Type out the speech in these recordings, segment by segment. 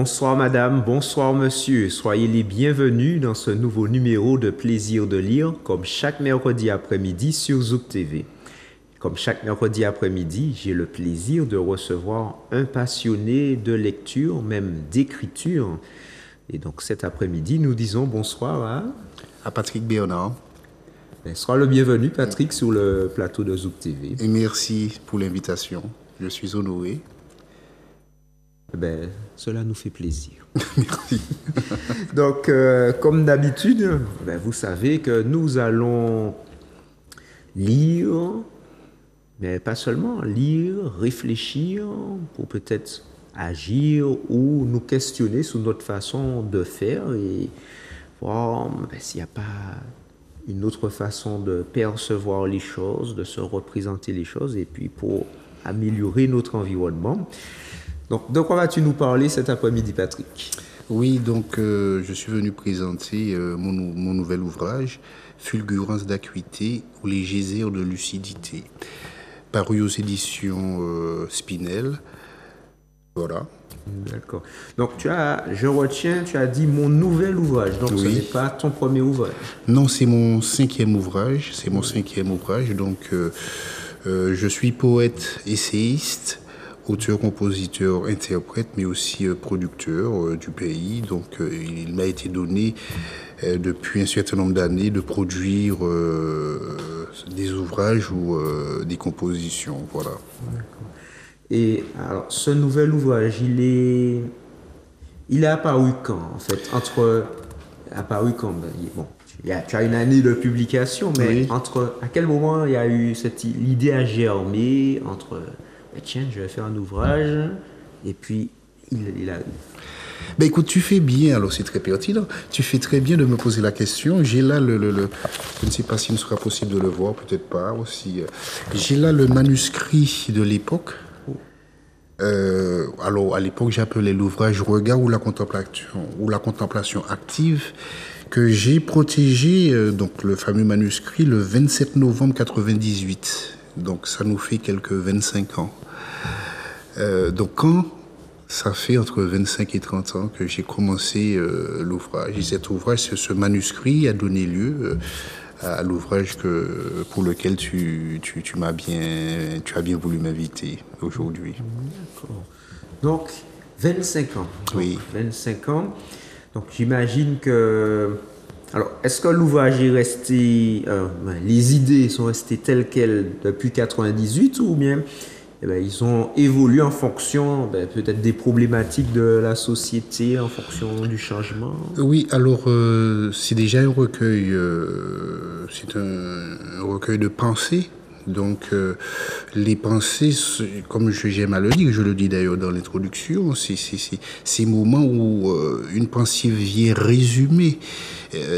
Bonsoir madame, bonsoir monsieur, soyez les bienvenus dans ce nouveau numéro de Plaisir de lire, comme chaque mercredi après-midi sur Zouk TV. Comme chaque mercredi après-midi, j'ai le plaisir de recevoir un passionné de lecture, même d'écriture. Et donc cet après-midi, nous disons bonsoir à Patrick Bernard. Sois le bienvenu Patrick sur le plateau de Zouk TV. Et merci pour l'invitation, je suis honoré. Cela nous fait plaisir. Merci. Donc, comme d'habitude, vous savez que nous allons lire, mais pas seulement lire, réfléchir pour peut-être agir ou nous questionner sur notre façon de faire et voir s'il n'y a pas une autre façon de percevoir les choses, de se représenter les choses et puis pour améliorer notre environnement. Donc, de quoi vas-tu nous parler cet après-midi, Patrick? Oui, donc je suis venu présenter mon nouvel ouvrage, Fulgurance d'acuité ou les geysers de lucidité, paru aux éditions Spinel. Voilà. D'accord. Donc, tu as dit mon nouvel ouvrage. Donc, oui. Ce n'est pas ton premier ouvrage. Non, c'est mon cinquième ouvrage. Donc, je suis poète, essayiste, auteur, compositeur, interprète, mais aussi producteur du pays. Donc, il m'a été donné depuis un certain nombre d'années de produire des ouvrages ou des compositions. Voilà. D'accord. Et alors, ce nouvel ouvrage, il est apparu quand, en fait? Apparu quand? Tu as une année de publication, mais oui. À quel moment il y a eu l'idée à germer entre tiens, je vais faire un ouvrage, et puis il arrive. Écoute, tu fais bien, alors c'est très pertinent, tu fais très bien de me poser la question. J'ai là je ne sais pas s'il me sera possible de le voir, peut-être pas aussi. J'ai là le manuscrit de l'époque. Alors, à l'époque, j'appelais l'ouvrage Regard ou la contemplation active, que j'ai protégé, donc le fameux manuscrit, le 27 novembre 1998. Donc, ça nous fait quelques 25 ans. Donc, quand ça fait entre 25 et 30 ans que j'ai commencé l'ouvrage. Et cet ouvrage, ce manuscrit a donné lieu à l'ouvrage pour lequel tu as bien voulu m'inviter aujourd'hui. D'accord. Donc, 25 ans. Oui. 25 ans. Donc, j'imagine que... Alors, est-ce que l'ouvrage est resté... les idées sont restées telles quelles depuis 1998 ou bien ils ont évolué en fonction peut-être des problématiques de la société, en fonction du changement? Oui, alors c'est déjà un recueil, c'est un recueil de pensées. Donc les pensées, comme j'aime à le dire, je le dis d'ailleurs dans l'introduction, c'est ces moments où une pensée vient résumer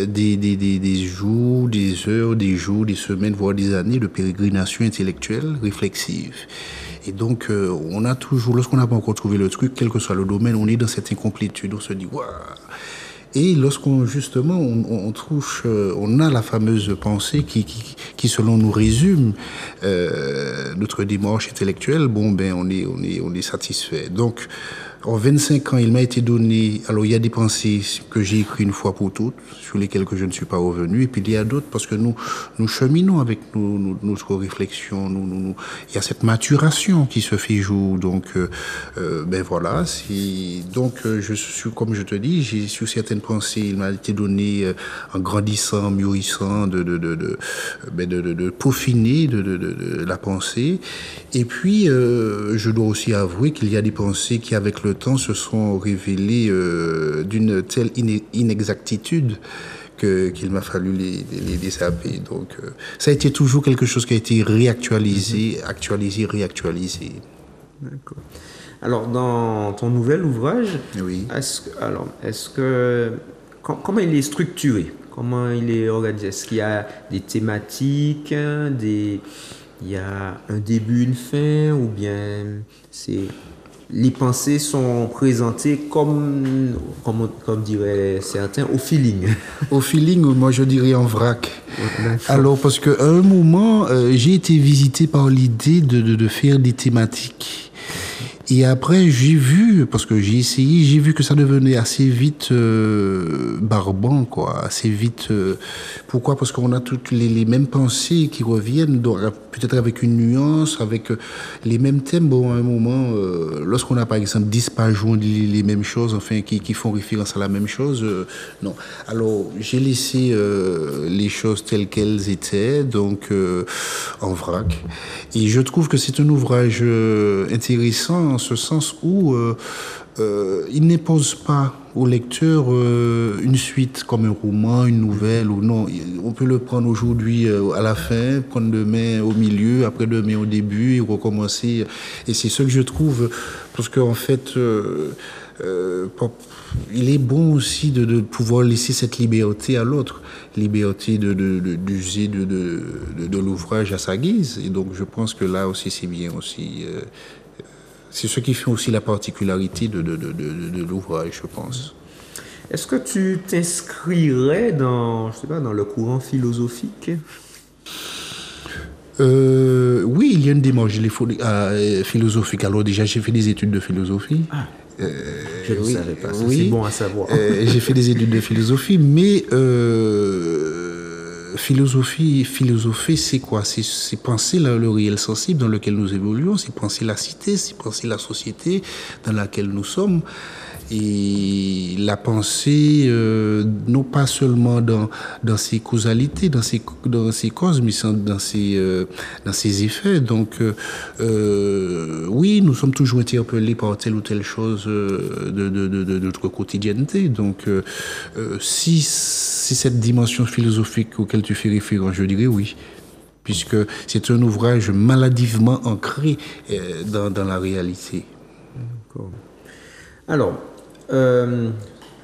des jours, des heures, des jours, des semaines, voire des années de pérégrination intellectuelle, réflexive. Et donc, on a toujours, lorsqu'on n'a pas encore trouvé le truc, quel que soit le domaine, on est dans cette incomplétude, on se dit, waouh. Et lorsqu'on, justement, on a la fameuse pensée qui selon nous, résume notre démarche intellectuelle, on est satisfait. Donc, en 25 ans, il m'a été donné... Alors, il y a des pensées que j'ai écrites une fois pour toutes, sur lesquelles je ne suis pas revenu. Et puis, il y a d'autres, parce que nous cheminons avec notre réflexion. Il y a cette maturation qui se fait jour. Donc, voilà. Donc, comme je te dis, sur certaines pensées, il m'a été donné, en grandissant, en mûrissant, de peaufiner de la pensée. Et puis, je dois aussi avouer qu'il y a des pensées qui, avec le temps, se sont révélées d'une telle inexactitude qu'il m'a fallu les dessaper. Donc, ça a été toujours quelque chose qui a été réactualisé, réactualisé. D'accord. Alors, dans ton nouvel ouvrage, oui. Comment il est structuré? Comment il est organisé? Est-ce qu'il y a des thématiques, il y a un début, une fin, ou bien les pensées sont présentées comme diraient certains, au feeling? Au feeling, moi je dirais en vrac. Alors, parce qu'à un moment, j'ai été visité par l'idée de faire des thématiques. Et après, j'ai vu, parce que j'ai essayé, j'ai vu que ça devenait assez vite barbant, quoi, assez vite. Pourquoi? Parce qu'on a toutes les mêmes pensées qui reviennent, donc, peut-être avec une nuance, avec les mêmes thèmes. Bon, à un moment, lorsqu'on a par exemple 10 pages où on dit les mêmes choses, enfin, qui font référence à la même chose, non. Alors, j'ai laissé les choses telles qu'elles étaient, donc en vrac. Et je trouve que c'est un ouvrage intéressant en ce sens où il n'impose pas au lecteur une suite comme un roman, une nouvelle ou non. On peut le prendre aujourd'hui à la fin, prendre demain au milieu, après demain au début et recommencer. Et c'est ce que je trouve, parce qu'en fait, il est bon aussi de pouvoir laisser cette liberté à l'autre, liberté d'user de l'ouvrage à sa guise. Et donc je pense que là aussi c'est bien aussi. C'est ce qui fait aussi la particularité de l'ouvrage, je pense. Est-ce que tu t'inscrirais dans, je sais pas, dans le courant philosophique? Oui, il y a une démarche philosophique. Alors déjà, j'ai fait des études de philosophie. Ah, je ne Oui, savais pas. Ça, oui. c'est bon à savoir. J'ai fait des études de philosophie, mais philosopher, c'est quoi? C'est penser le réel sensible dans lequel nous évoluons, c'est penser la cité, c'est penser la société dans laquelle nous sommes. Et la pensée, non pas seulement dans ses causalités, dans ses causes, mais dans ses effets. Donc, oui, nous sommes toujours interpellés par telle ou telle chose de notre quotidienneté. Donc, si c'est cette dimension philosophique auquel tu fais référence, je dirais oui, puisque c'est un ouvrage maladivement ancré dans la réalité. D'accord. Alors,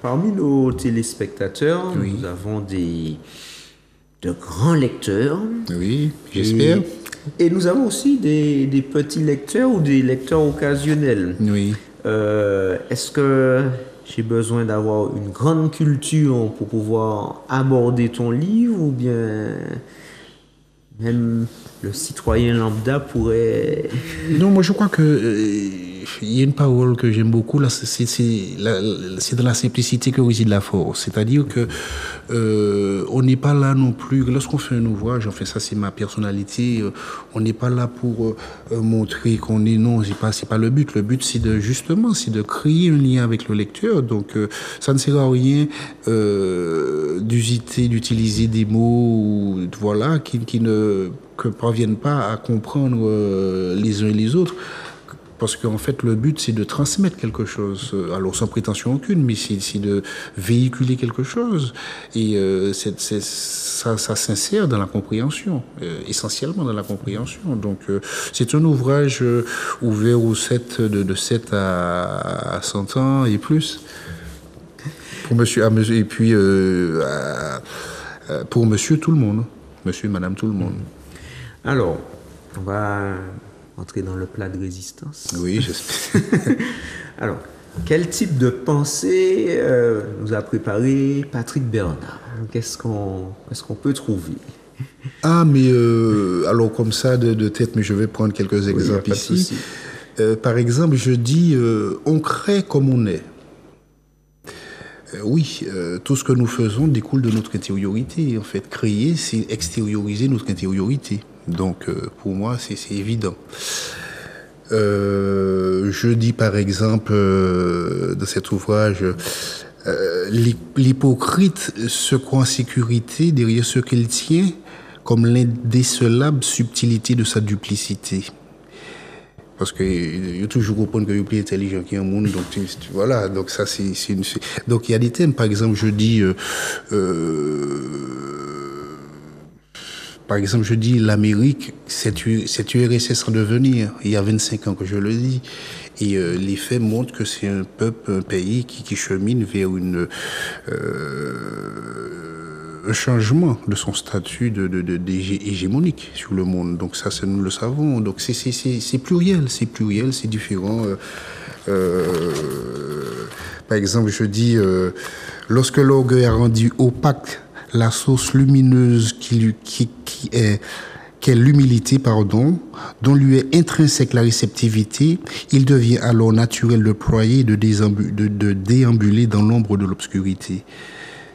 parmi nos téléspectateurs, Oui. nous avons de grands lecteurs. Oui, j'espère. Et nous avons aussi des petits lecteurs ou des lecteurs occasionnels. Oui. Est-ce que j'ai besoin d'avoir une grande culture pour pouvoir aborder ton livre ou bien même le citoyen lambda pourrait... Non, moi je crois que il y a une parole que j'aime beaucoup, là, c'est dans la simplicité que réside la force. C'est-à-dire que on n'est pas là non plus, lorsqu'on fait un ouvrage, enfin ça c'est ma personnalité, on n'est pas là pour montrer qu'on est, non, c'est pas le but. Le but c'est justement, c'est de créer un lien avec le lecteur. Donc ça ne sert à rien d'utiliser des mots, voilà, qui ne parviennent pas à comprendre les uns et les autres. Parce qu'en fait, le but, c'est de transmettre quelque chose. Alors, sans prétention aucune, mais c'est de véhiculer quelque chose. Et ça s'insère dans la compréhension, essentiellement dans la compréhension. Donc, c'est un ouvrage ouvert de 7 à 100 ans et plus. Pour monsieur, et puis, pour monsieur tout le monde. Monsieur et madame tout le monde. Alors, on va entrer dans le plat de résistance. Oui, j'espère. Alors, quel type de pensée nous a préparé Patrick Bernard? Qu'est-ce qu'on peut trouver? Ah, mais alors comme ça, de tête, mais je vais prendre quelques exemples ici. Par exemple, je dis, on crée comme on est. Oui, tout ce que nous faisons découle de notre intériorité. En fait, créer, c'est extérioriser notre intériorité. Donc, pour moi, c'est évident. Je dis par exemple, dans cet ouvrage, l'hypocrite se croit en sécurité derrière ce qu'il tient comme l'indécelable subtilité de sa duplicité. Parce que il y a toujours comprendre que le plus intelligent qui est au monde, donc voilà, donc ça c'est donc il y a des thèmes, par exemple je dis l'Amérique, c'est URSS en devenir. Il y a 25 ans que je le dis. Et les faits montrent que c'est un peuple, un pays qui chemine vers un changement de son statut hégémonique sur le monde. Donc ça, nous le savons. Donc c'est pluriel, c'est différent. Par exemple, je dis, lorsque l'orgueil a rendu opaque la source lumineuse qui qu'est l'humilité, dont lui est intrinsèque la réceptivité, il devient alors naturel de ployer, de déambuler dans l'ombre de l'obscurité.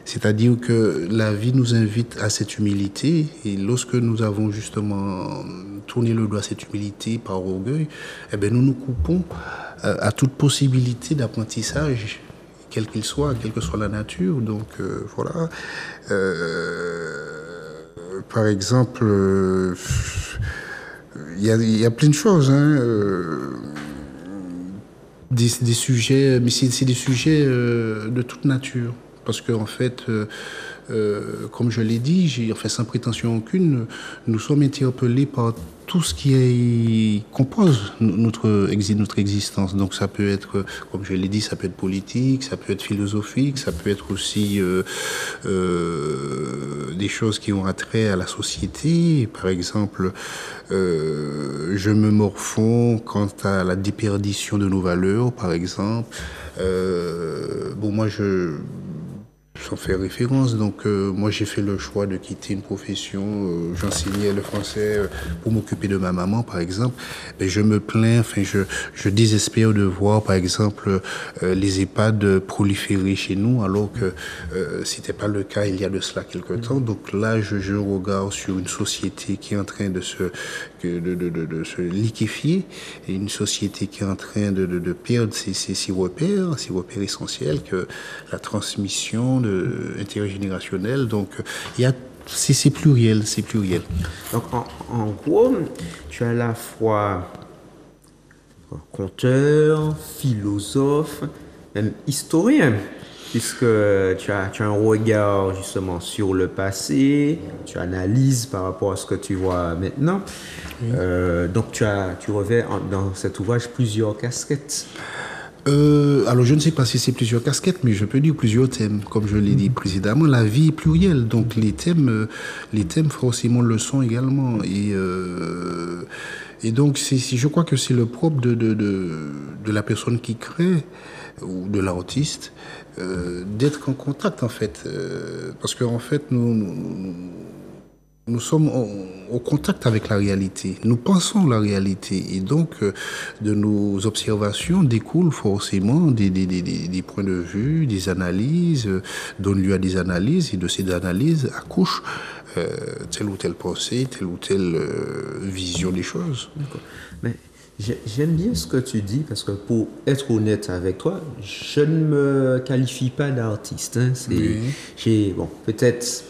C'est-à-dire que la vie nous invite à cette humilité, et lorsque nous avons justement tourné le doigt à cette humilité par orgueil, eh bien nous nous coupons à toute possibilité d'apprentissage, quel qu'il soit, quelle que soit la nature. Donc voilà. Par exemple, il y a plein de choses, hein, des sujets, mais c'est des sujets de toute nature. Parce qu'en fait, comme je l'ai dit, sans prétention aucune, nous sommes interpellés par tout ce qui compose notre existence. Donc ça peut être, comme je l'ai dit, ça peut être politique, ça peut être philosophique, ça peut être aussi des choses qui ont attrait à la société. Par exemple, je me morfonds quant à la déperdition de nos valeurs, par exemple. Moi, j'en fais référence. Donc, moi, j'ai fait le choix de quitter une profession. J'enseignais le français pour m'occuper de ma maman, par exemple. Mais je me plains, je désespère de voir, par exemple, les EHPAD proliférer chez nous, alors que c'était pas le cas il y a de cela quelque temps. Donc là, je regarde sur une société qui est en train de se liquéfier, et une société qui est en train de perdre ses repères essentiels, que la transmission intergénérationnelle. Donc, c'est pluriel. Donc, en gros, tu as à la fois conteur, philosophe, même historien, puisque tu as un regard justement sur le passé, tu analyses par rapport à ce que tu vois maintenant. Oui. Donc, tu revêts dans cet ouvrage plusieurs casquettes. Alors, je ne sais pas si c'est plusieurs casquettes, mais je peux dire plusieurs thèmes. Comme je l'ai dit précédemment, la vie est plurielle. Donc, les thèmes forcément le sont également. Et donc, je crois que c'est le propre de la personne qui crée, ou de l'artiste, d'être en contact, en fait. Parce qu'en fait, nous sommes au contact avec la réalité. Nous pensons la réalité. Et donc, de nos observations découlent forcément des points de vue, des analyses, donnent lieu à des analyses, et de ces analyses accouchent telle ou telle pensée, telle ou telle vision des choses. D'accord. Mais j'aime bien ce que tu dis, parce que pour être honnête avec toi, je ne me qualifie pas d'artiste. Hein. J'ai, peut-être...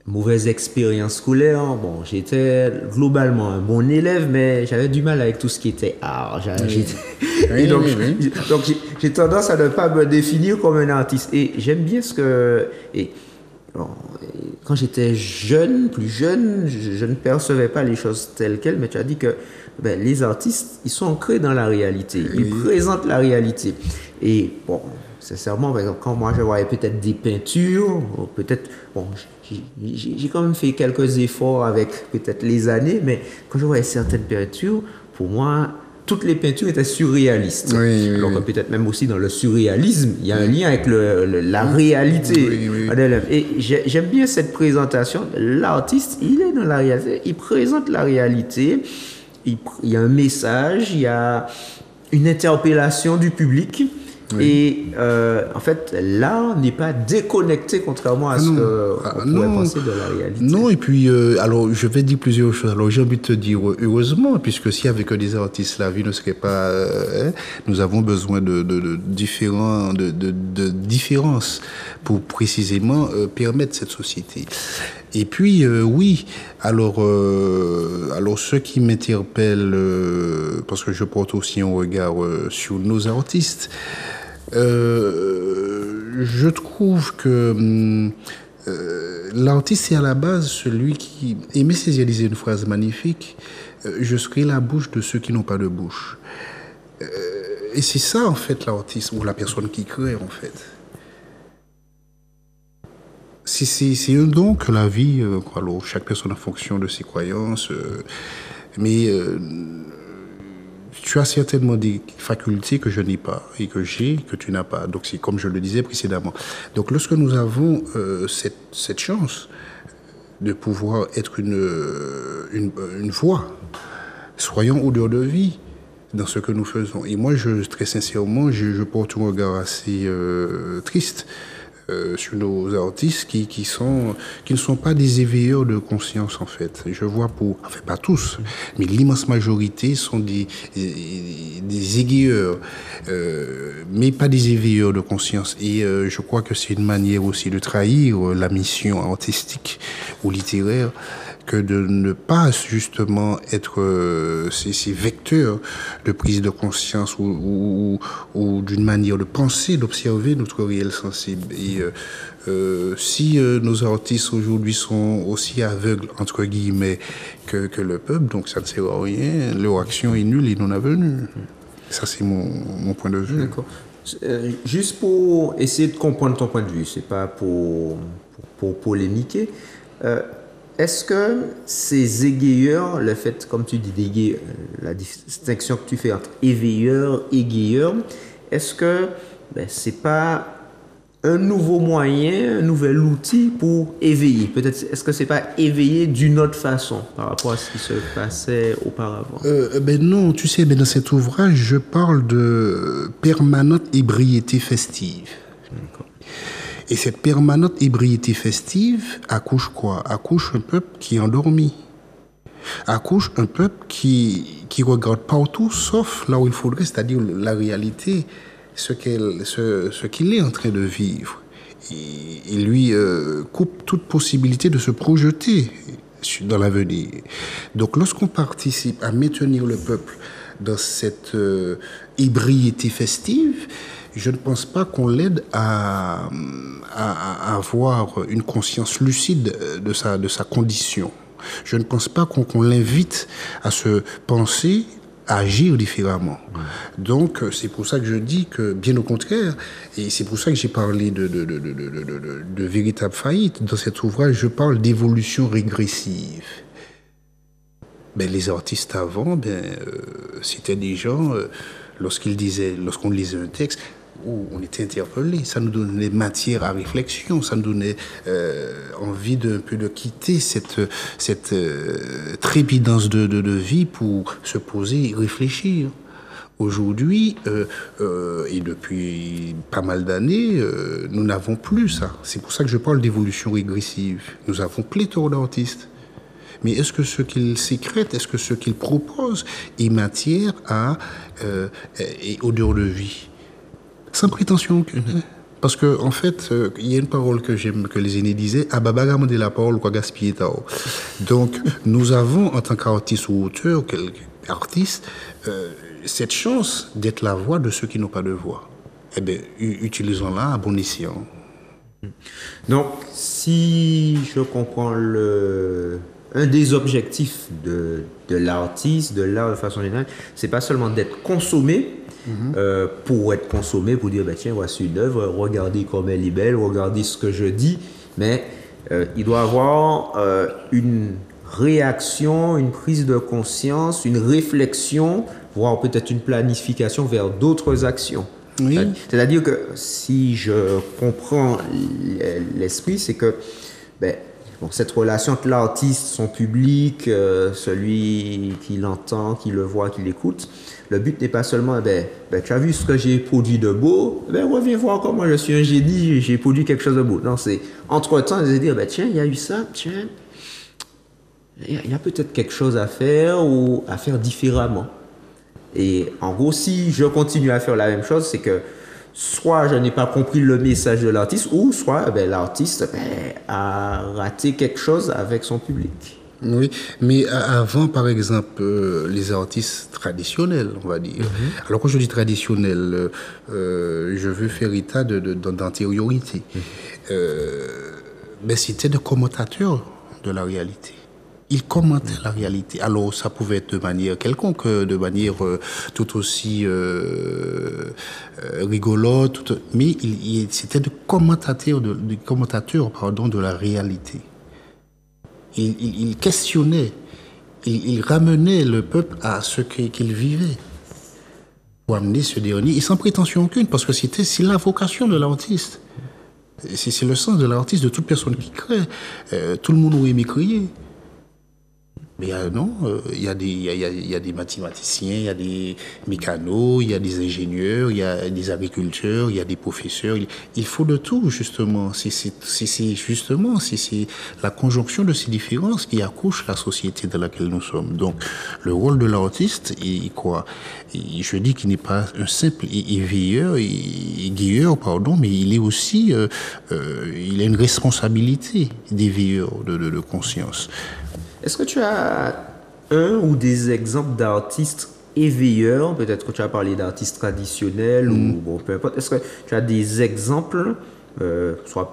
mauvaise expérience scolaire. Bon, j'étais globalement un bon élève, mais j'avais du mal avec tout ce qui était art. Donc, j'ai tendance à ne pas me définir comme un artiste. Et j'aime bien ce que... quand j'étais plus jeune, je ne percevais pas les choses telles quelles, mais tu as dit que les artistes, ils sont ancrés dans la réalité. Ils présentent la réalité. Et bon, sincèrement, par exemple, quand moi je voyais peut-être des peintures, peut-être, j'ai quand même fait quelques efforts avec peut-être les années, mais quand je voyais certaines peintures, pour moi, toutes les peintures étaient surréalistes. Alors peut-être même aussi dans le surréalisme, il y a un lien avec la réalité. Et j'aime bien cette présentation. L'artiste, il est dans la réalité, il présente la réalité, il y a un message, il y a une interpellation du public. Et en fait, l'art n'est pas déconnecté, contrairement à ce qu'on pourrait penser de la réalité. Non, et puis, alors, je vais dire plusieurs choses. Alors, j'ai envie de te dire, heureusement, puisque s'il n'y avait que des artistes, la vie ne serait pas... nous avons besoin de différences pour précisément permettre cette société. Et puis, oui, alors ce qui m'interpelle, parce que je porte aussi un regard sur nos artistes, je trouve que l'artiste est à la base celui qui... Aimé Césaire disait une phrase magnifique, je serai la bouche de ceux qui n'ont pas de bouche. Et c'est ça, en fait, l'artiste, ou la personne qui crée, en fait. C'est un don que la vie, alors chaque personne en fonction de ses croyances, mais tu as certainement des facultés que je n'ai pas et que j'ai, que tu n'as pas. Donc c'est comme je le disais précédemment. Donc lorsque nous avons cette chance, de pouvoir être une voix. Soyons odeur de vie dans ce que nous faisons. Et moi, très sincèrement, je porte un regard assez triste sur nos artistes qui ne sont pas des éveilleurs de conscience, en fait. Je vois pas tous, mais l'immense majorité sont des égayeurs, mais pas des éveilleurs de conscience. Et je crois que c'est une manière aussi de trahir la mission artistique ou littéraire, que de ne pas justement être ces vecteurs de prise de conscience ou d'une manière de penser, d'observer notre réel sensible. Et si nos artistes aujourd'hui sont aussi aveugles, entre guillemets, que le peuple, donc ça ne sert à rien, leur action est nulle et non avenue. Ça, c'est mon point de vue. D'accord. Juste pour essayer de comprendre ton point de vue, c'est pas pour polémiquer. Est-ce que ces égayeurs, le fait, comme tu dis, d'égayer, la distinction que tu fais entre éveilleur, égayeur, est-ce que c'est pas un nouveau moyen, un nouvel outil pour éveiller? Peut-être, est-ce que c'est pas éveiller d'une autre façon par rapport à ce qui se passait auparavant? Non, tu sais, dans cet ouvrage, je parle de permanente ébriété festive. D'accord. Et cette permanente ébriété festive accouche quoi? Accouche un peuple qui est endormi. Accouche un peuple qui regarde partout, sauf là où il faudrait, c'est-à-dire la réalité, ce qu'il est en train de vivre. Et lui coupe toute possibilité de se projeter dans l'avenir. Donc lorsqu'on participe à maintenir le peuple dans cette ébriété festive, je ne pense pas qu'on l'aide à avoir une conscience lucide de sa condition. Je ne pense pas qu'on l'invite à se penser, à agir différemment. Donc, c'est pour ça que je dis que, bien au contraire, et c'est pour ça que j'ai parlé de véritable faillite. Dans cet ouvrage, je parle d'évolution régressive. Les artistes avant, c'était des gens, lorsqu'on lisait un texte, où on était interpellé, ça nous donnait matière à réflexion, ça nous donnait envie de quitter cette trépidance de vie pour se poser et réfléchir. Aujourd'hui, et depuis pas mal d'années, nous n'avons plus ça. C'est pour ça que je parle d'évolution régressive. Nous avons pléthore d'artistes. Mais est-ce que ce qu'ils sécrètent, est-ce que ce qu'ils proposent est matière à et odeur de vie? Sans prétention aucune. Parce que, en fait, il y a une parole que j'aime, que les aînés disaient, Ababaga de la parole, quoi gaspiller tao. Donc, nous avons, en tant qu'artistes ou auteurs, artistes, cette chance d'être la voix de ceux qui n'ont pas de voix. Eh bien, utilisons-la à bon escient. Donc, si je comprends un des objectifs de l'artiste, de l'art de façon générale, c'est pas seulement d'être consommé, pour être consommé, pour dire, tiens, voici une œuvre, regardez comme elle est belle, regardez ce que je dis, mais il doit avoir une réaction, une prise de conscience, une réflexion, voire peut-être une planification vers d'autres actions. Oui. C'est-à-dire que si je comprends l'esprit, c'est que cette relation entre l'artiste, son public, celui qui l'entend, qui le voit, qui l'écoute, le but n'est pas seulement, tu as vu ce que j'ai produit de beau, reviens voir comment je suis un génie, j'ai produit quelque chose de beau. Non, c'est entre-temps de se dire, tiens, il y a eu ça, tiens, il y a peut-être quelque chose à faire ou à faire différemment. Et en gros, si je continue à faire la même chose, c'est que soit je n'ai pas compris le message de l'artiste, ou soit l'artiste a raté quelque chose avec son public. Oui, mais avant, par exemple, les artistes traditionnels, on va dire. Alors, quand je dis traditionnel, je veux faire état d'antériorité. C'était des commentateurs de la réalité. Ils commentaient la réalité. Alors, ça pouvait être de manière quelconque, de manière tout aussi rigolote, mais c'était des commentateurs de la réalité. Il questionnait, il ramenait le peuple à ce qu'il vivait pour amener ce dernier, et sans prétention aucune, parce que c'est la vocation de l'artiste. C'est le sens de l'artiste, de toute personne qui crée. Tout le monde aurait aimé crier. Mais non, il y a des mathématiciens, il y a des mécanos, il y a des ingénieurs, il y a des agriculteurs, il y a des professeurs. Il faut de tout, justement. C'est la conjonction de ces différences qui accouche la société dans laquelle nous sommes. Donc, le rôle de l'artiste, je dis qu'il n'est pas un simple éveilleur, guéilleur, pardon, mais il est aussi, il a une responsabilité d'éveilleur de conscience. Est-ce que tu as un ou des exemples d'artistes éveilleurs? Peut-être que tu as parlé d'artistes traditionnels ou bon, peu importe. Est-ce que tu as des exemples, soit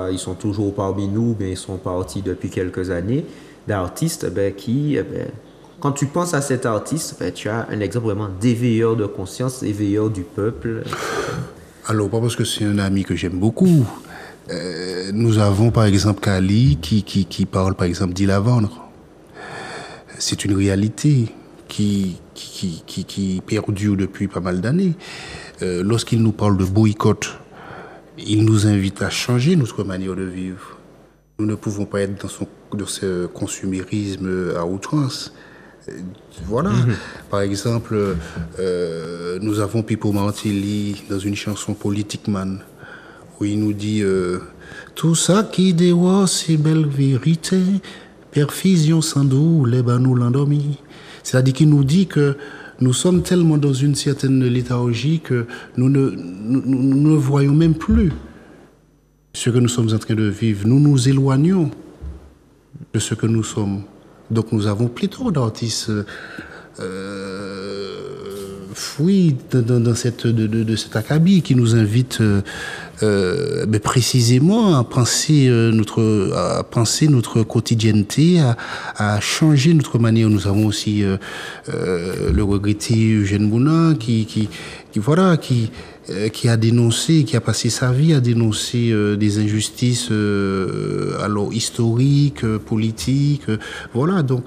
ils sont toujours parmi nous, mais ils sont partis depuis quelques années, d'artistes qui, quand tu penses à cet artiste, tu as un exemple vraiment d'éveilleur de conscience, éveilleur du peuple. Alors, pas parce que c'est un ami que j'aime beaucoup. Nous avons par exemple Kali qui parle par exemple d'Ilavandre. C'est une réalité qui perdure depuis pas mal d'années. Lorsqu'il nous parle de boycott, il nous invite à changer notre manière de vivre. Nous ne pouvons pas être dans ce consumérisme à outrance. Voilà. Par exemple, nous avons Pippo Martelly dans une chanson Politic Man, où il nous dit tout ça qui dévoile ces belles vérités, perfusion sans doute, les bains nous l'endormi. C'est-à-dire qu'il nous dit que nous sommes tellement dans une certaine léthargie que nous ne voyons même plus ce que nous sommes en train de vivre. Nous nous éloignons de ce que nous sommes. Donc nous avons pléthore d'artistes dans cet acabit qui nous invite précisément à penser notre quotidienneté, à changer notre manière. Nous avons aussi le regretté Eugène Bouna qui a dénoncé, qui a passé sa vie à dénoncer des injustices alors historiques, politiques. Voilà, donc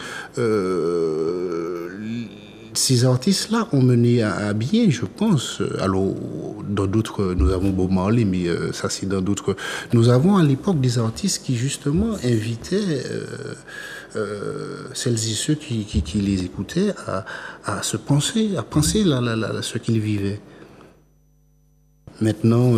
ces artistes-là ont mené à bien, je pense. Alors, dans d'autres, nous avons Bob Marley, mais ça c'est dans d'autres. Nous avons à l'époque des artistes qui justement invitaient celles et ceux qui les écoutaient à se penser, à penser ce qu'ils vivaient. Maintenant,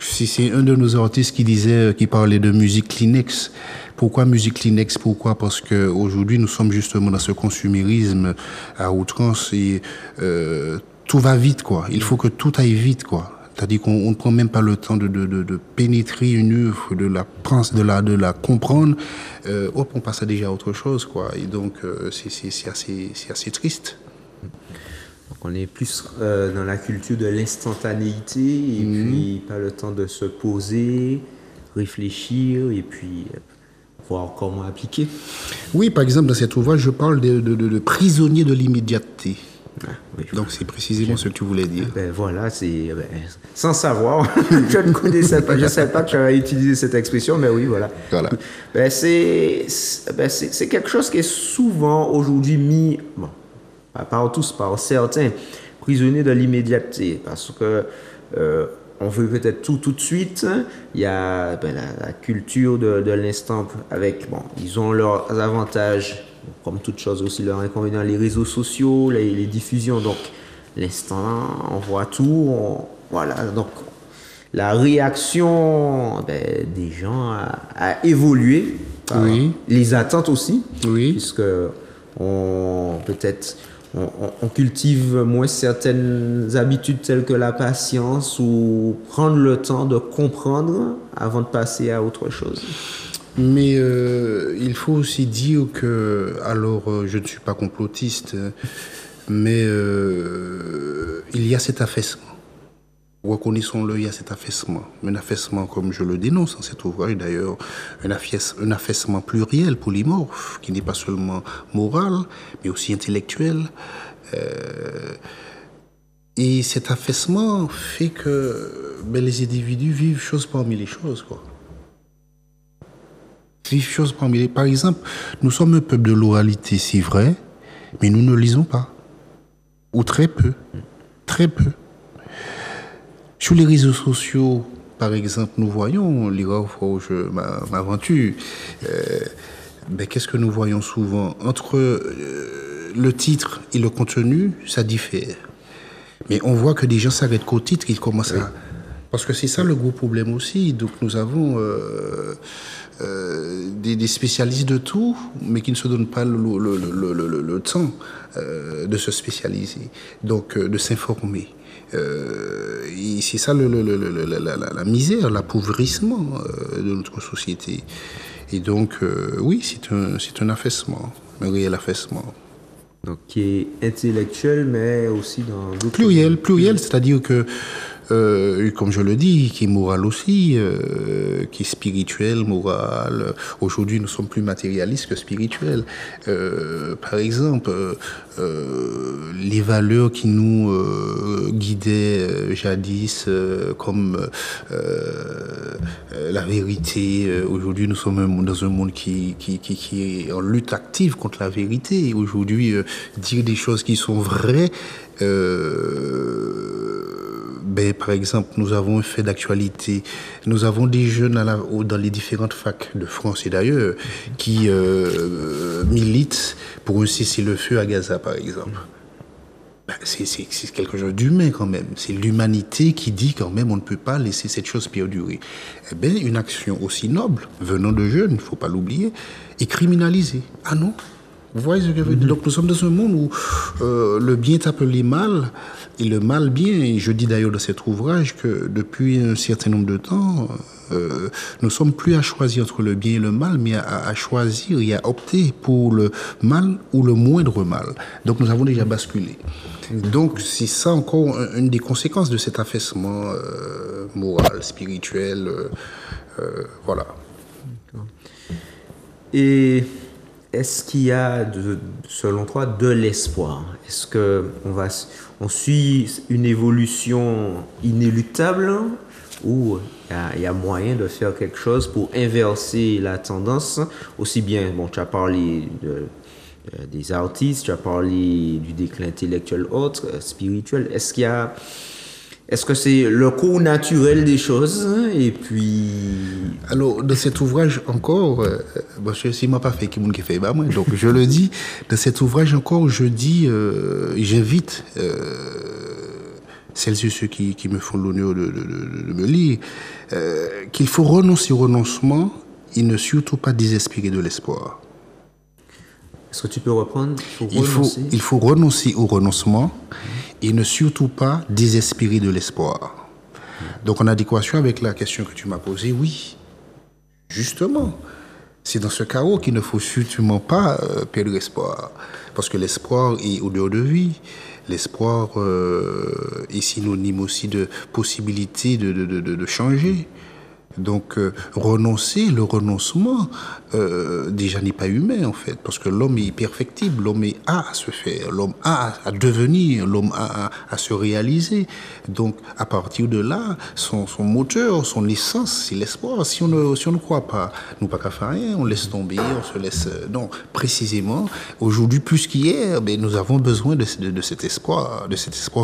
c'est un de nos artistes qui parlait de musique Kleenex. Pourquoi musique Kleenex? Pourquoi? Parce qu'aujourd'hui, nous sommes justement dans ce consumérisme à outrance et tout va vite, quoi. Il faut que tout aille vite, quoi. C'est-à-dire qu'on ne prend même pas le temps de pénétrer une œuvre, de la comprendre. On passe déjà à autre chose, quoi. Et donc, c'est assez triste. Donc on est plus dans la culture de l'instantanéité et puis pas le temps de se poser, réfléchir et puis voir comment appliquer. Oui, par exemple, dans cet ouvrage, je parle de prisonniers de l'immédiateté. Ah, oui, donc c'est précisément ce que tu voulais dire. Voilà, sans savoir, je ne connaissais pas, je ne savais pas que tu avais utilisé cette expression, mais oui, voilà. C'est quelque chose qui est souvent aujourd'hui mis, bon, pas par tous, par certains, prisonniers de l'immédiateté, parce que on veut peut-être tout de suite. Il y a la culture de l'instant avec, bon, ils ont leurs avantages, comme toute chose aussi leurs inconvénients, les réseaux sociaux, les diffusions. Donc, l'instant, on voit tout. Voilà. Donc, la réaction des gens a évolué. Oui. Les attentes aussi. Oui. Puisque on cultive moins certaines habitudes telles que la patience ou prendre le temps de comprendre avant de passer à autre chose. Mais il faut aussi dire que, alors je ne suis pas complotiste, mais il y a cet affaissement. Reconnaissons-le, il y a cet affaissement. Un affaissement, comme je le dénonce dans cet ouvrage d'ailleurs, un affaissement pluriel, polymorphe, qui n'est pas seulement moral, mais aussi intellectuel. Et cet affaissement fait que les individus vivent choses parmi les choses, quoi. Vivent choses parmi les... Par exemple, nous sommes un peuple de l'oralité, c'est vrai, mais nous ne lisons pas. Ou très peu. Très peu. Sur les réseaux sociaux, par exemple, nous voyons, les rares fois où je m'aventure, ben, qu'est-ce que nous voyons souvent? Entre le titre et le contenu, ça diffère. Mais on voit que des gens s'arrêtent qu'au titre, ils commencent à... Parce que c'est ça le gros problème aussi. Donc nous avons des spécialistes de tout, mais qui ne se donnent pas le temps de se spécialiser, donc de s'informer. Et c'est ça la misère, l'appauvrissement de notre société. Et donc, oui, c'est un affaissement, un réel affaissement. Donc, qui est intellectuel, mais aussi dans d'autres... Pluriel, c'est-à-dire que, comme je le dis, qui est moral aussi, qui est spirituel, moral. Aujourd'hui, nous sommes plus matérialistes que spirituels. Par exemple, les valeurs qui nous guidaient jadis, comme la vérité. Aujourd'hui, nous sommes dans un monde qui est en lutte active contre la vérité. Aujourd'hui, dire des choses qui sont vraies, ben, par exemple, nous avons un fait d'actualité. Nous avons des jeunes dans les différentes facs de France et d'ailleurs qui militent pour un cessez-le-feu à Gaza, par exemple. Ben, c'est quelque chose d'humain quand même. C'est l'humanité qui dit quand même on ne peut pas laisser cette chose perdurer. Eh bien, une action aussi noble, venant de jeunes, il ne faut pas l'oublier, est criminalisée. Ah non? Vous voyez ce que je veux dire? Donc nous sommes dans un monde où le bien est appelé mal et le mal bien. Et je dis d'ailleurs dans cet ouvrage que depuis un certain nombre de temps, nous sommes plus à choisir entre le bien et le mal, mais à choisir et à opter pour le mal ou le moindre mal. Donc nous avons déjà basculé. Donc c'est ça encore une des conséquences de cet affaissement moral, spirituel, voilà. Et est-ce qu'il y a, selon toi, de l'espoir? Est-ce qu'on suit une évolution inéluctable ou il y a moyen de faire quelque chose pour inverser la tendance? Aussi bien, bon, tu as parlé des artistes, tu as parlé du déclin intellectuel autre, spirituel. Est-ce que c'est le cours naturel des choses? Et puis... Alors, dans cet ouvrage encore, bon, je ne m'ai pas fait qui fait, bah, moi, donc je le dis, dans cet ouvrage encore, je dis, j'invite celles et ceux qui me font l'honneur de me lire, qu'il faut renoncer au renoncement et ne surtout pas désespérer de l'espoir. Est-ce que tu peux reprendre? Il faut renoncer au renoncement et ne surtout pas désespérer de l'espoir. Donc en adéquation avec la question que tu m'as posée, oui, justement, c'est dans ce chaos qu'il ne faut sûrement pas perdre espoir. Parce que l'espoir est odeur de vie. L'espoir est synonyme aussi de possibilité de changer. Donc, renoncer, le renoncement, déjà n'est pas humain en fait, parce que l'homme est perfectible, l'homme a à se faire, l'homme a à devenir, l'homme a à se réaliser. Donc, à partir de là, son moteur, son essence, c'est l'espoir. Si on ne croit pas, nous pas qu'à faire rien, on laisse tomber, on se laisse... non, précisément, aujourd'hui plus qu'hier, ben, nous avons besoin de cet espoir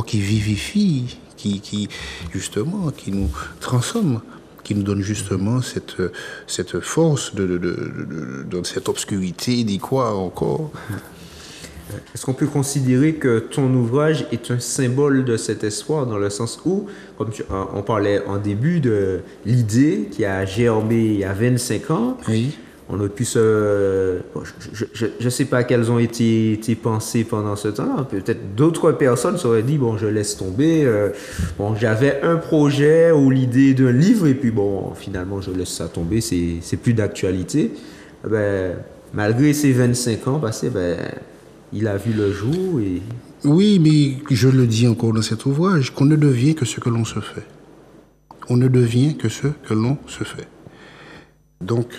qui vivifie, qui justement, qui nous transforme, qui nous donne justement cette force dans cette obscurité, d'y croire encore. Est-ce qu'on peut considérer que ton ouvrage est un symbole de cet espoir, dans le sens où, comme on parlait en début de l'idée qui a germé il y a 25 ans, oui. On a pu je sais pas quelles ont été tes pensées pendant ce temps-là. Peut-être d'autres personnes s'auraient dit, bon, je laisse tomber. Bon, j'avais un projet ou l'idée d'un livre et puis bon, finalement, je laisse ça tomber. C'est plus d'actualité. Ben, malgré ces 25 ans passés, ben, il a vu le jour et... Oui, mais je le dis encore dans cet ouvrage, qu'on ne devient que ce que l'on se fait. On ne devient que ce que l'on se fait. Donc,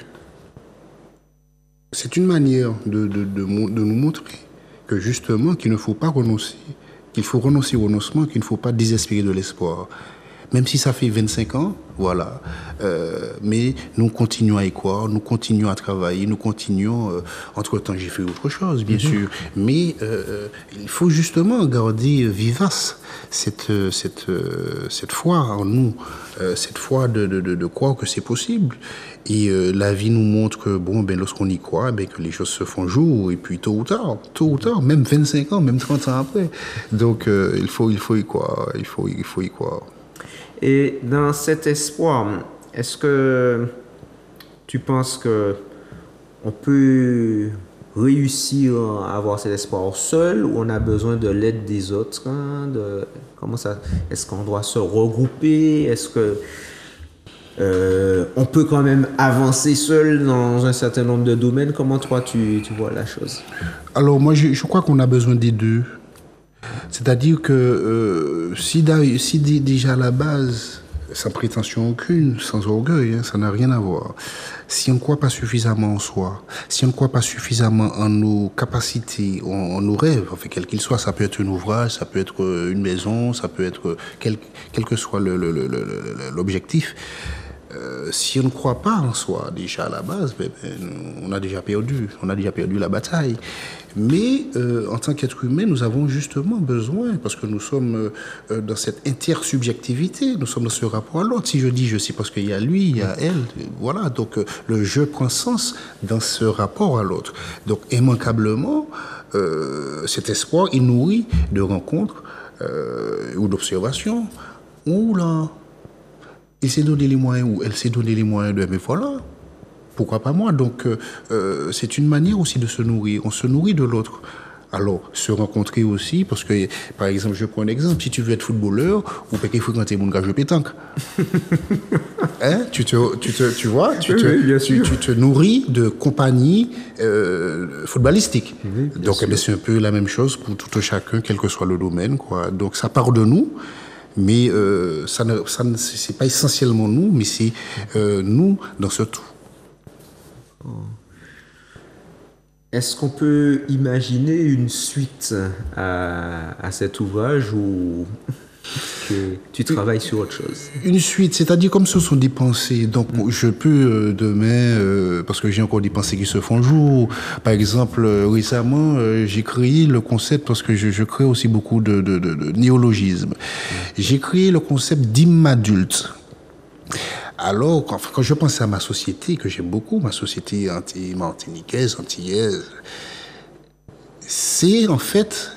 c'est une manière de nous montrer que justement, qu'il ne faut pas renoncer, qu'il faut renoncer au renoncement, qu'il ne faut pas désespérer de l'espoir. même si ça fait 25 ans, voilà. Mais nous continuons à y croire, nous continuons à travailler, nous continuons. Entre-temps, j'ai fait autre chose, bien sûr. Mais il faut justement garder vivace cette foi en nous, cette foi de croire que c'est possible. Et la vie nous montre que, bon, ben, lorsqu'on y croit, ben, que les choses se font jour, et puis tôt ou tard, même 25 ans, même 30 ans après. Donc, il faut y croire, il faut y croire. Et dans cet espoir, est-ce que tu penses que on peut réussir à avoir cet espoir seul ou on a besoin de l'aide des autres, hein, comment ça, est-ce qu'on doit se regrouper? Est-ce que on peut quand même avancer seul dans un certain nombre de domaines? Comment toi tu vois la chose? Alors moi je crois qu'on a besoin des deux. C'est-à-dire que si déjà à la base, sans prétention aucune, sans orgueil, hein, ça n'a rien à voir. Si on ne croit pas suffisamment en soi, si on ne croit pas suffisamment en nos capacités, en nos rêves, enfin, quel qu'il soit, ça peut être un ouvrage, ça peut être une maison, ça peut être quel que soit l'objectif. Si on ne croit pas en soi déjà à la base, on a déjà perdu la bataille. Mais en tant qu'être humain, nous avons justement besoin, parce que nous sommes dans cette intersubjectivité, nous sommes dans ce rapport à l'autre. Si je dis je, c'est parce qu'il y a lui, il y a elle, voilà. Donc le je prend sens dans ce rapport à l'autre. Donc immanquablement, cet espoir est nourri de rencontres ou d'observations. Ouh là, il s'est donné les moyens ou elle s'est donné les moyens de, mais voilà, pourquoi pas moi? Donc c'est une manière aussi de se nourrir, on se nourrit de l'autre. Alors, se rencontrer aussi, parce que, par exemple, je prends un exemple, si tu veux être footballeur, ou peut-être qu'il faut fréquenter mon gars, je pétanque. Hein? Tu vois, tu te nourris de compagnie footballistique. Oui, donc, c'est un peu la même chose pour tout un chacun, quel que soit le domaine, quoi. Donc, ça part de nous. Mais c'est pas essentiellement nous, mais c'est nous dans ce tout. Est-ce qu'on peut imaginer une suite à cet ouvrage ou que tu travailles sur autre chose? Une suite, c'est-à-dire comme ce sont des pensées. Donc je peux demain, parce que j'ai encore des pensées qui se font jour. Par exemple, récemment, j'ai créé le concept, parce que je crée aussi beaucoup de néologismes. J'ai créé le concept d'immadulte. Alors, quand je pense à ma société, que j'aime beaucoup, ma société martiniquaise, antillaise, c'est en fait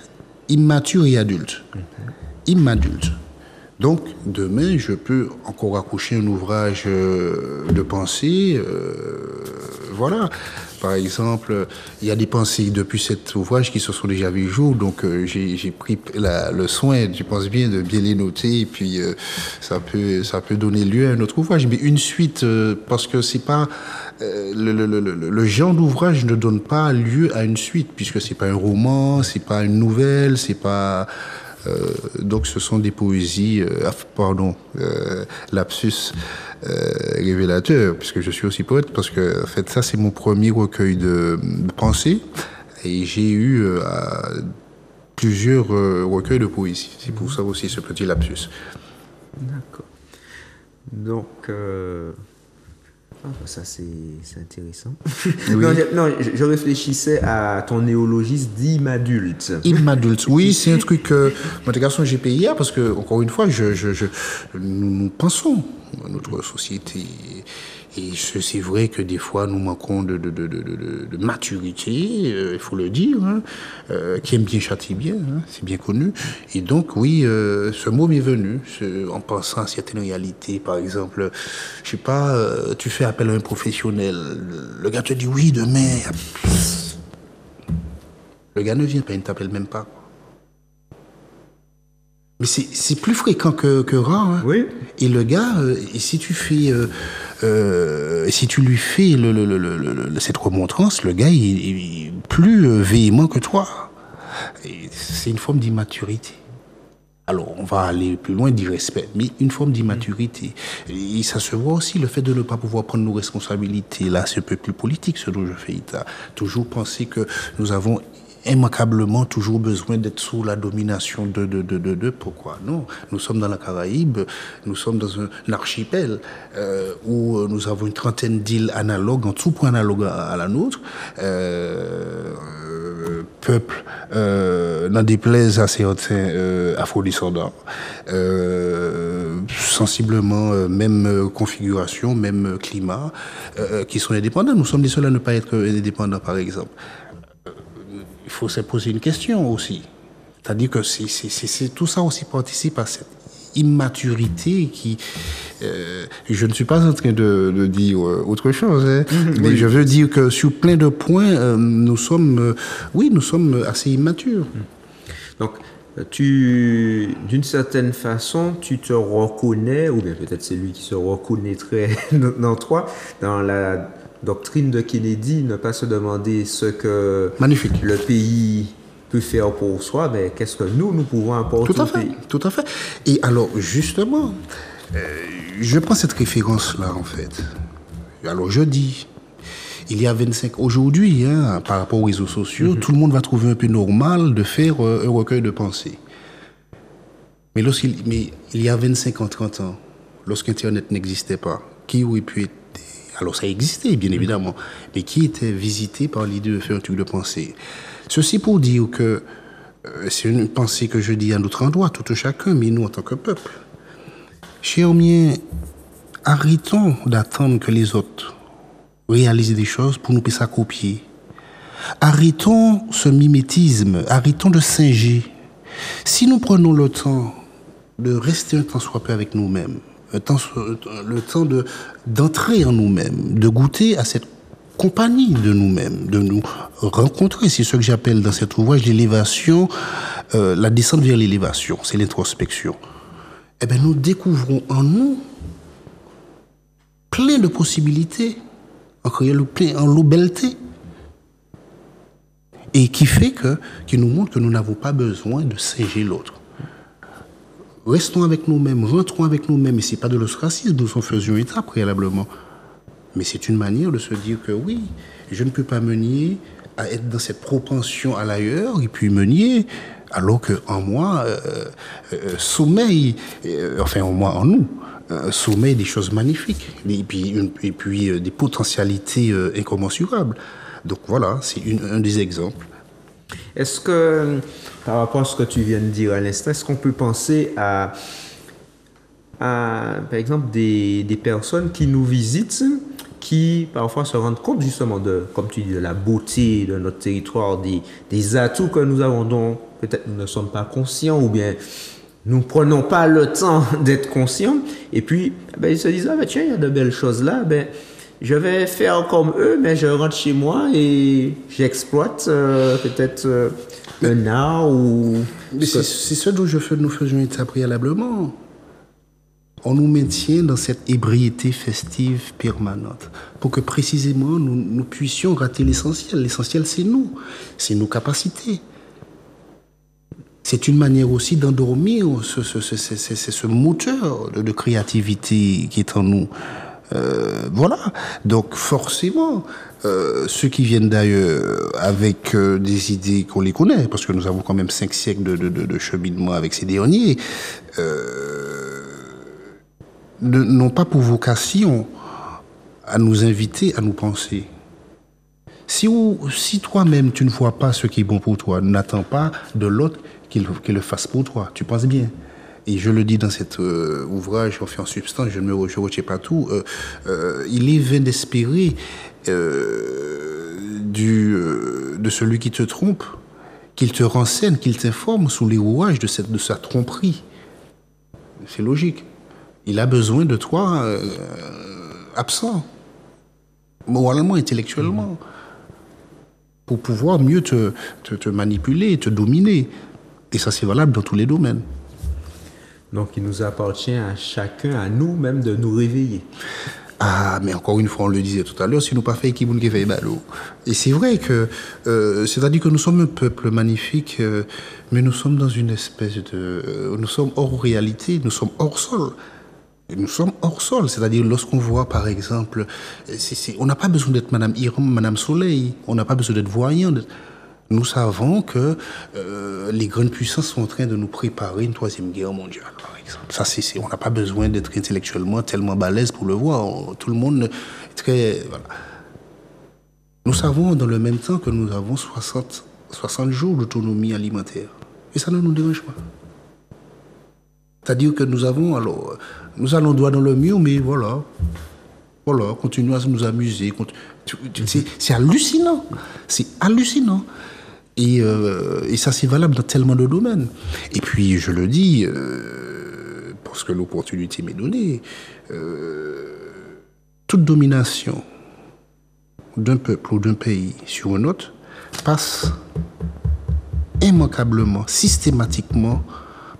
immature et adulte. Immadulte. Donc, demain, je peux encore accoucher un ouvrage de pensée. Voilà. Par exemple, il y a des pensées depuis cet ouvrage qui se sont déjà vues jour. Donc, j'ai pris le soin, je pense bien, de bien les noter. Et puis, ça peut donner lieu à un autre ouvrage. Mais une suite, parce que c'est pas... le genre d'ouvrage ne donne pas lieu à une suite, puisque c'est pas un roman, c'est pas une nouvelle, c'est pas... donc ce sont des poésies, lapsus révélateur, puisque je suis aussi poète, parce que en fait ça c'est mon premier recueil de pensées, et j'ai eu plusieurs recueils de poésie. C'est pour ça aussi ce petit lapsus. D'accord. Donc ça c'est intéressant. Oui. Non, je réfléchissais à ton néologisme d'immadulte. Immadulte, oui, c'est un truc que moi, garçon, j'ai payé hier parce que, encore une fois, nous pensons à notre société. Et c'est vrai que des fois, nous manquons de maturité, il faut le dire, hein, qui aime bien châtie bien, hein, c'est bien connu. Et donc, oui, ce mot m'est venu en pensant à certaines réalités. Par exemple, je sais pas, tu fais appel à un professionnel, le gars te dit oui, demain. Le gars ne vient pas, il ne t'appelle même pas. Mais c'est plus fréquent que rare. Hein. Oui. Et le gars, si tu fais... si tu lui fais cette remontrance, le gars il est plus véhément que toi. C'est une forme d'immaturité. Alors, on va aller plus loin d'irrespect, mais une forme d'immaturité. Et ça se voit aussi, le fait de ne pas pouvoir prendre nos responsabilités. Là, c'est un peu plus politique, ce dont je fais état. Toujours penser que nous avons immanquablement toujours besoin d'être sous la domination de. Pourquoi? Non. Nous sommes dans la Caraïbe, nous sommes dans un archipel où nous avons une trentaine d'îles analogues, en tout point analogues à la nôtre. Peuple, n'en déplaise à certains afro-descendants, sensiblement même configuration, même climat, qui sont indépendants. Nous sommes les seuls à ne pas être indépendants, par exemple. Il faut se poser une question aussi. C'est-à-dire que tout ça aussi participe à cette immaturité qui... je ne suis pas en train de dire autre chose, hein, mais je veux dire que sur plein de points, nous sommes assez immatures. Donc, d'une certaine façon, tu te reconnais, ou bien peut-être c'est lui qui se reconnaîtrait dans toi, dans la doctrine de Kennedy, ne pas se demander ce que Magnifique. Le pays peut faire pour soi, mais qu'est-ce que nous pouvons apporter au pays. Tout à fait. Et alors, justement, je prends cette référence-là, en fait. Alors, je dis, il y a 25... Aujourd'hui, par rapport aux réseaux sociaux, tout le monde va trouver un peu normal de faire un recueil de pensées. Mais il y a 25 ans, 30 ans, lorsqu'Internet n'existait pas, qui aurait pu être... Alors, ça existait, bien évidemment, mais qui était visité par l'idée de faire un truc de pensée. Ceci pour dire que c'est une pensée que je dis à notre endroit, tout un chacun, mais nous en tant que peuple. Chers miens, arrêtons d'attendre que les autres réalisent des choses pour nous puissions copier. Arrêtons ce mimétisme, arrêtons de singer. Si nous prenons le temps de rester un temps soit peu avec nous-mêmes, le temps d'entrer en nous-mêmes, de goûter à cette compagnie de nous-mêmes, de nous rencontrer, c'est ce que j'appelle dans cet ouvrage l'élévation, la descente vers l'élévation, c'est l'introspection. Eh bien, nous découvrons en nous plein de possibilités, en l'obelleté, et qui nous montre que nous n'avons pas besoin de singer l'autre. Restons avec nous-mêmes, rentrons avec nous-mêmes, et c'est pas de l'ostracisme, nous en faisions étape préalablement. Mais c'est une manière de se dire que oui, je ne peux pas me nier à être dans cette propension à l'ailleurs et puis me nier alors qu'en moi sommeille, en nous, sommeille des choses magnifiques et puis des potentialités incommensurables. Donc voilà, c'est un des exemples. Est-ce que, par rapport à ce que tu viens de dire à l'instant, est-ce qu'on peut penser à par exemple, des personnes qui nous visitent, qui parfois se rendent compte justement de, comme tu dis, de la beauté de notre territoire, des atouts que nous avons dont peut-être nous ne sommes pas conscients ou bien nous ne prenons pas le temps d'être conscients. Et puis, ils se disent, tiens, il y a de belles choses là, je vais faire comme eux, mais je rentre chez moi et j'exploite peut-être un art ou... Mais c'est ce dont nous faisions état préalablement. On nous maintient dans cette ébriété festive permanente pour que précisément nous puissions rater l'essentiel. L'essentiel, c'est nous, c'est nos capacités. C'est une manière aussi d'endormir ce moteur de créativité qui est en nous. Voilà. Donc forcément, ceux qui viennent d'ailleurs avec des idées qu'on les connaît, parce que nous avons quand même 5 siècles de cheminement avec ces derniers, n'ont pas pour vocation à nous inviter à nous penser. Si toi-même tu ne vois pas ce qui est bon pour toi, n'attends pas de l'autre qu'il le fasse pour toi. Tu penses bien. Et je le dis dans cet ouvrage, en substance, je ne retiens pas tout. Il est vain d'espérer de celui qui te trompe, qu'il te renseigne, qu'il t'informe sous les rouages de sa tromperie. C'est logique. Il a besoin de toi absent, moralement, intellectuellement, pour pouvoir mieux te manipuler, te dominer. Et ça, c'est valable dans tous les domaines. Donc, il nous appartient à chacun, à nous-mêmes, de nous réveiller. Ah, mais encore une fois, on le disait tout à l'heure, si nous pas fait qui vous ne fait ballot. Et c'est vrai que, c'est-à-dire que nous sommes un peuple magnifique, mais nous sommes dans une espèce nous sommes hors réalité, nous sommes hors sol. Nous sommes hors sol, c'est-à-dire lorsqu'on voit par exemple, on n'a pas besoin d'être Madame Hiram, Madame Soleil, on n'a pas besoin d'être voyant. Nous savons que les grandes puissances sont en train de nous préparer une troisième guerre mondiale, par exemple. Ça, on n'a pas besoin d'être intellectuellement tellement balèze pour le voir. Tout le monde est très... Voilà. Nous savons dans le même temps que nous avons 60 jours d'autonomie alimentaire. Et ça ne nous dérange pas. C'est-à-dire que nous allons droit dans le mur, mais voilà, continuons à nous amuser. C'est hallucinant. C'est hallucinant. Et ça, c'est valable dans tellement de domaines. Et puis, je le dis, parce que l'opportunité m'est donnée, toute domination d'un peuple ou d'un pays sur un autre passe immanquablement, systématiquement,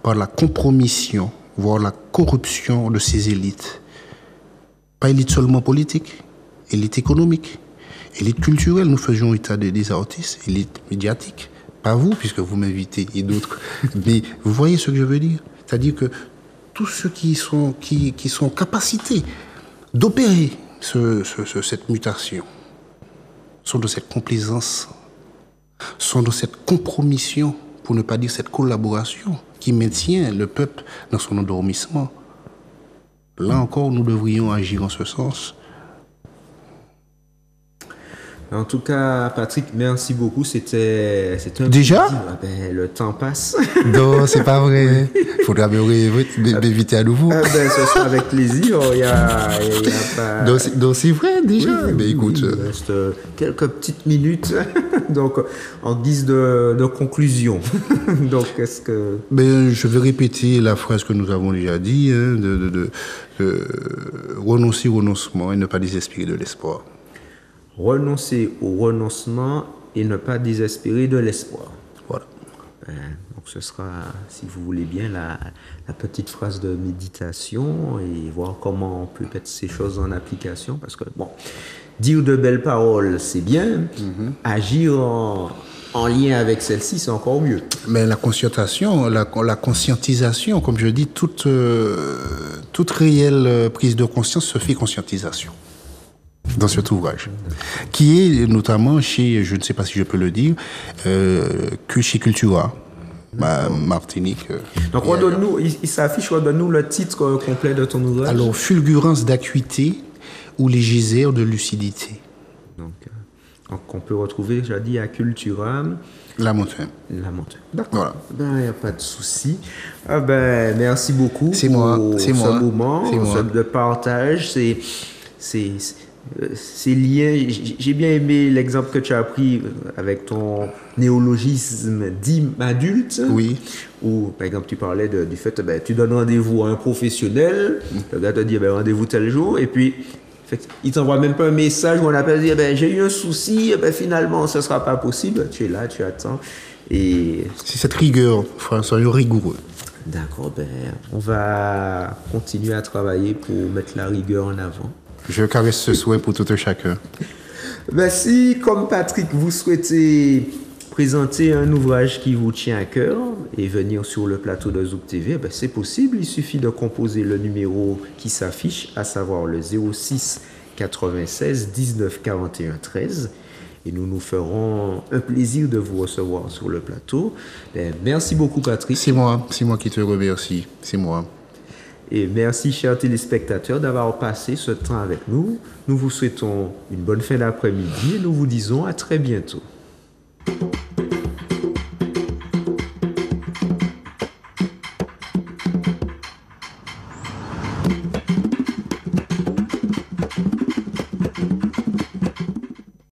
par la compromission, voire la corruption de ces élites. Pas élite seulement politique, élite économique, élite culturelle. Nous faisions état des artistes, élite médiatique. Pas vous, puisque vous m'invitez, et d'autres. Mais vous voyez ce que je veux dire? C'est-à-dire que tous ceux qui sont en capacité d'opérer cette mutation sont de cette complaisance, sont de cette compromission, pour ne pas dire cette collaboration, qui maintient le peuple dans son endormissement. Là encore, nous devrions agir en ce sens. En tout cas, Patrick, merci beaucoup. C'était un déjà plaisir. Ah ben, le temps passe. Non, c'est pas vrai. Il faudra m'inviter à nouveau. Ah ben, ce sera avec plaisir. Il y a pas... Donc c'est vrai déjà. Oui, mais écoute, il reste quelques petites minutes. Donc, en guise de conclusion. Donc, est-ce que... je vais répéter la phrase que nous avons déjà dit, hein, de renoncer au renoncement et ne pas désespérer de l'espoir. Renoncer au renoncement et ne pas désespérer de l'espoir. Voilà. Donc ce sera, si vous voulez bien, la petite phrase de méditation et voir comment on peut mettre ces choses en application. Parce que, bon, dire de belles paroles, c'est bien. Agir en lien avec celle-ci, c'est encore mieux. Mais la conscientisation, comme je dis, toute réelle prise de conscience se fait conscientisation. Dans cet ouvrage, qui est notamment chez, je ne sais pas si je peux le dire, que chez Cultura, Martinique. Donc, redonne-nous, il s'affiche, redonne-nous le titre complet de ton ouvrage. Alors, Fulgurance d'acuité ou les geysers de lucidité. Donc on peut retrouver, j'ai dit, à Cultura. La montagne. D'accord. Voilà. Ben, il n'y a pas de souci. Ah ben, merci beaucoup c'est pour moi. moment, de partage. Ces liens, j'ai bien aimé l'exemple que tu as pris avec ton néologisme dit adulte. Oui. Où, par exemple, tu parlais du fait que tu donnes rendez-vous à un professionnel, le gars te dit rendez-vous tel jour, et puis il t'envoie même pas un message où on appelle, dit j'ai eu un souci, finalement ce ne sera pas possible. Tu es là, tu attends. Et c'est cette rigueur, soyons rigoureux. D'accord, on va continuer à travailler pour mettre la rigueur en avant. Je caresse ce souhait pour tout un chacun. Si, comme Patrick, vous souhaitez présenter un ouvrage qui vous tient à cœur et venir sur le plateau de Zouk TV, c'est possible. Il suffit de composer le numéro qui s'affiche, à savoir le 06 96 19 41 13. Et nous nous ferons un plaisir de vous recevoir sur le plateau. Merci beaucoup, Patrick. C'est moi qui te remercie. C'est moi. Et merci, chers téléspectateurs, d'avoir passé ce temps avec nous. Nous vous souhaitons une bonne fin d'après-midi et nous vous disons à très bientôt.